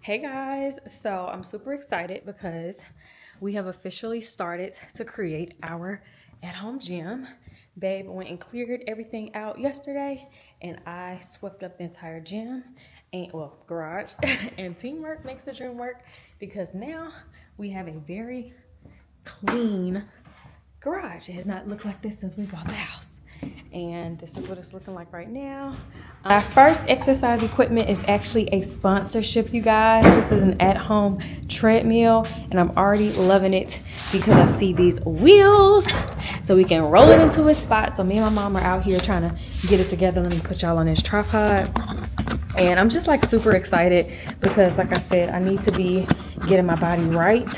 Hey guys, so I'm super excited because we have officially started to create our at-home gym. Babe went and cleared everything out yesterday and I swept up the entire gym and garage and teamwork makes the dream work because now we have a very clean garage. It has not looked like this since we bought the house. And this is what it's looking like right now. Our first exercise equipment is actually a sponsorship, you guys. This is an at-home treadmill and I'm already loving it because I see these wheels so we can roll it into a spot. So me and my mom are out here trying to get it together. Let me put y'all on this tripod. And I'm just like super excited because like I said, I need to be getting my body right.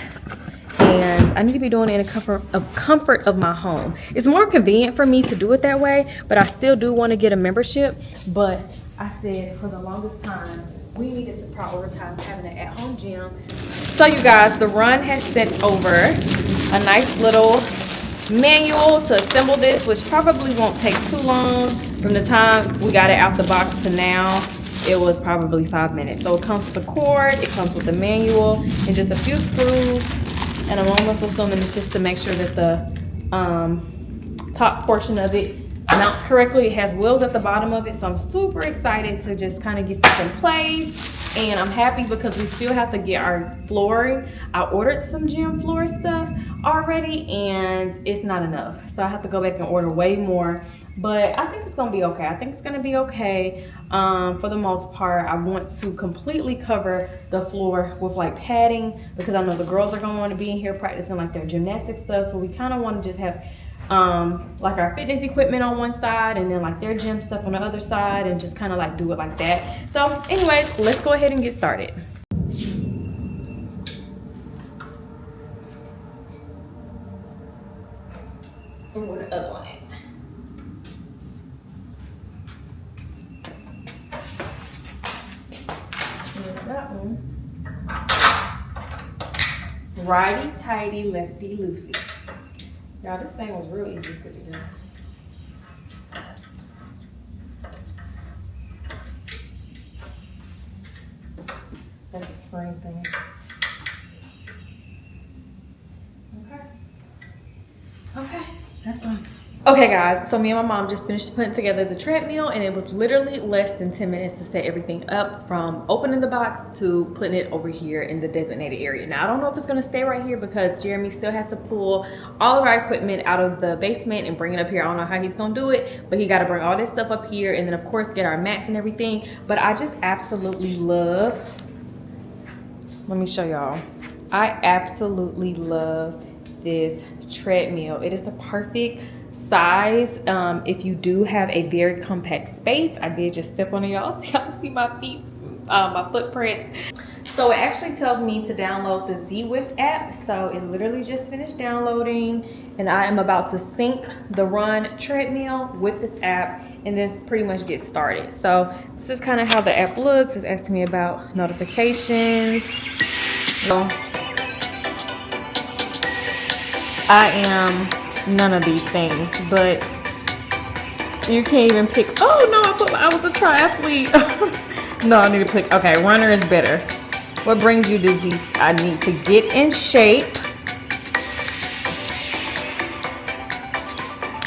And I need to be doing it in the comfort of my home. It's more convenient for me to do it that way, but I still do want to get a membership. But I said for the longest time, we needed to prioritize having an at-home gym. So you guys, the run has sent over a nice little manual to assemble this, which probably won't take too long. From the time we got it out the box to now, it was probably 5 minutes. So it comes with the cord, it comes with the manual, and just a few screws. And I'm almost assuming it's just to make sure that the top portion of it mounts correctly. It has wheels at the bottom of it. So I'm super excited to just kind of get this in place. And I'm happy because we still have to get our flooring. I ordered some gym floor stuff already and it's not enough. So I have to go back and order way more. But I think it's gonna be okay. I think it's gonna be okay for the most part. I want to completely cover the floor with like padding because I know the girls are gonna wanna be in here practicing like their gymnastic stuff. So we kinda wanna just have like our fitness equipment on one side and then like their gym stuff on the other side and just kinda like do it like that. So anyways, let's go ahead and get started. And where the other one at? That one. Righty tighty, lefty loosey. Y'all, this thing was real easy to put together. That's the spring thing. Okay, that's fine. Okay guys, so me and my mom just finished putting together the treadmill and it was literally less than 10 minutes to set everything up from opening the box to putting it over here in the designated area. Now I don't know if it's gonna stay right here because Jeremy still has to pull all of our equipment out of the basement and bring it up here. I don't know how he's gonna do it, but he gotta bring all this stuff up here and then of course get our mats and everything. But I just absolutely love, let me show y'all. I absolutely love this treadmill. It is the perfect size if you do have a very compact space. I did just step on it, y'all, so y'all see my feet, my footprint. So it actually tells me to download the Zwift app. So it literally just finished downloading and I am about to sync the run treadmill with this app and then pretty much get started. So this is kind of how the app looks. It's asking me about notifications. So I am none of these things, but you can't even pick. Oh no, I was a triathlete. No, I need to pick. Okay, runner is better. What brings you to these? I need to get in shape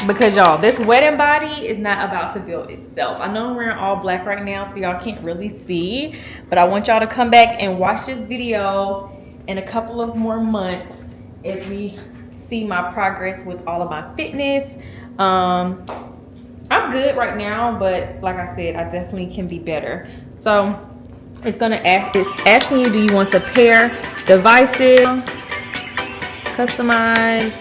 because y'all, this wedding body is not about to build itself. I know I'm wearing all black right now, so y'all can't really see, but I want y'all to come back and watch this video in a couple of more months as we see my progress with all of my fitness. I'm good right now, but like I said, I definitely can be better. So it's asking you, do you want to pair devices, customize?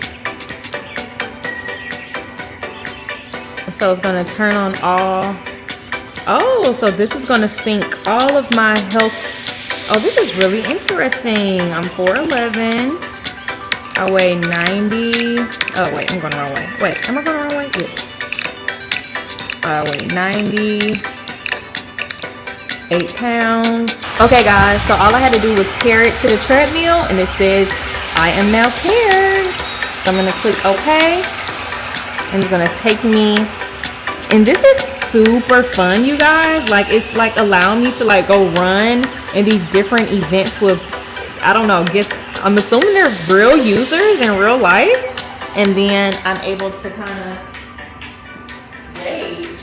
So it's gonna turn on all. Oh, so this is gonna sync all of my health. Oh, this is really interesting. I'm 4'11". I weigh 90. Oh wait, I'm going the wrong way. Wait, am I going the wrong way? Yes. I weigh 98 pounds. Okay guys, so all I had to do was pair it to the treadmill and it says I am now paired. So I'm gonna click OK. And it's gonna take me, and this is super fun, you guys. Like it's like allowing me to like go run in these different events with, I don't know, I'm assuming they're real users in real life, and then I'm able to kind of gauge.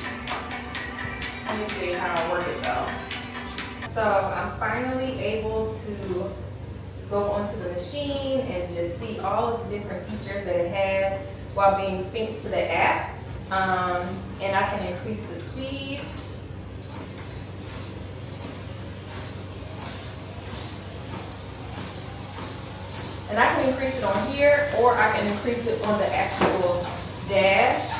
Let me see how I work it though. So I'm finally able to go onto the machine and just see all of the different features that it has while being synced to the app. And I can increase the speed. And I can increase it on here, or I can increase it on the actual dash.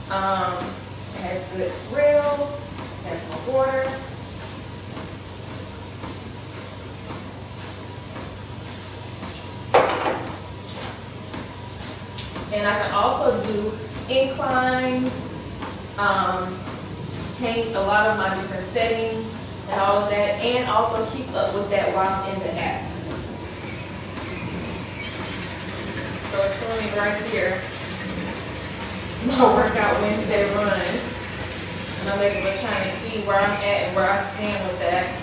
It has good rails, it has no border. And I can also do inclines, change a lot of my different settings and all of that, and also keep up with that while I'm in the app. So it's showing me right here my workout Wednesday run, and I'm able to kind of see where I'm at and where I stand with that.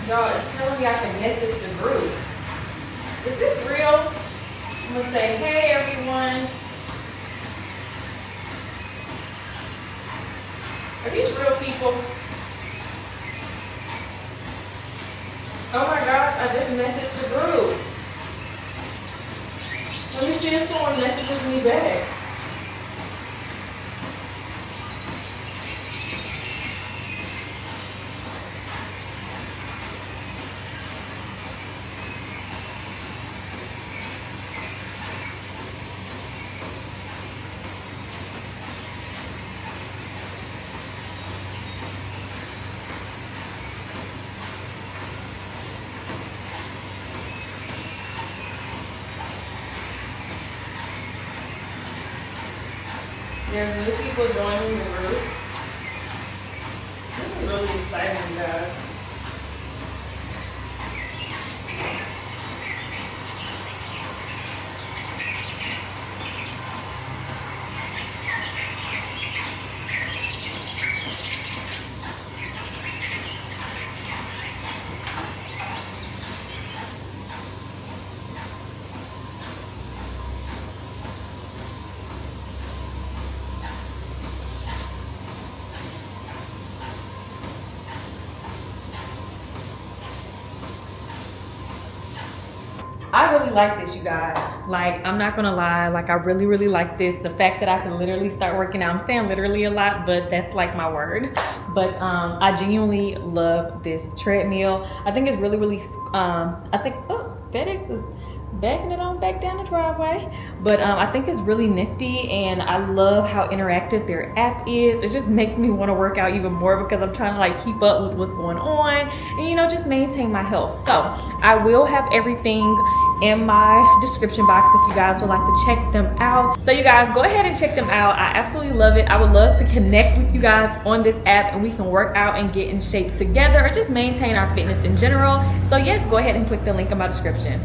Y'all, it's telling me I can message the group. Is this real? I'm gonna say, hey everyone. Are these real people? Oh my gosh, I just messaged the group. Let me see if someone messages me back. There's new people joining the group. This is really exciting, guys. I really like this, you guys. Like, I'm not gonna lie, like I really, really like this. The fact that I can literally start working out. I'm saying literally a lot, but that's like my word. But I genuinely love this treadmill. I think it's really, really, I think, oh, FedEx is backing it on back down the driveway. But I think it's really nifty, and I love how interactive their app is. It just makes me want to work out even more because I'm trying to like keep up with what's going on and, you know, just maintain my health. So I will have everything in my description box if you guys would like to check them out. So you guys, go ahead and check them out. I absolutely love it. I would love to connect with you guys on this app, and we can work out and get in shape together, or just maintain our fitness in general. So yes, go ahead and click the link in my description.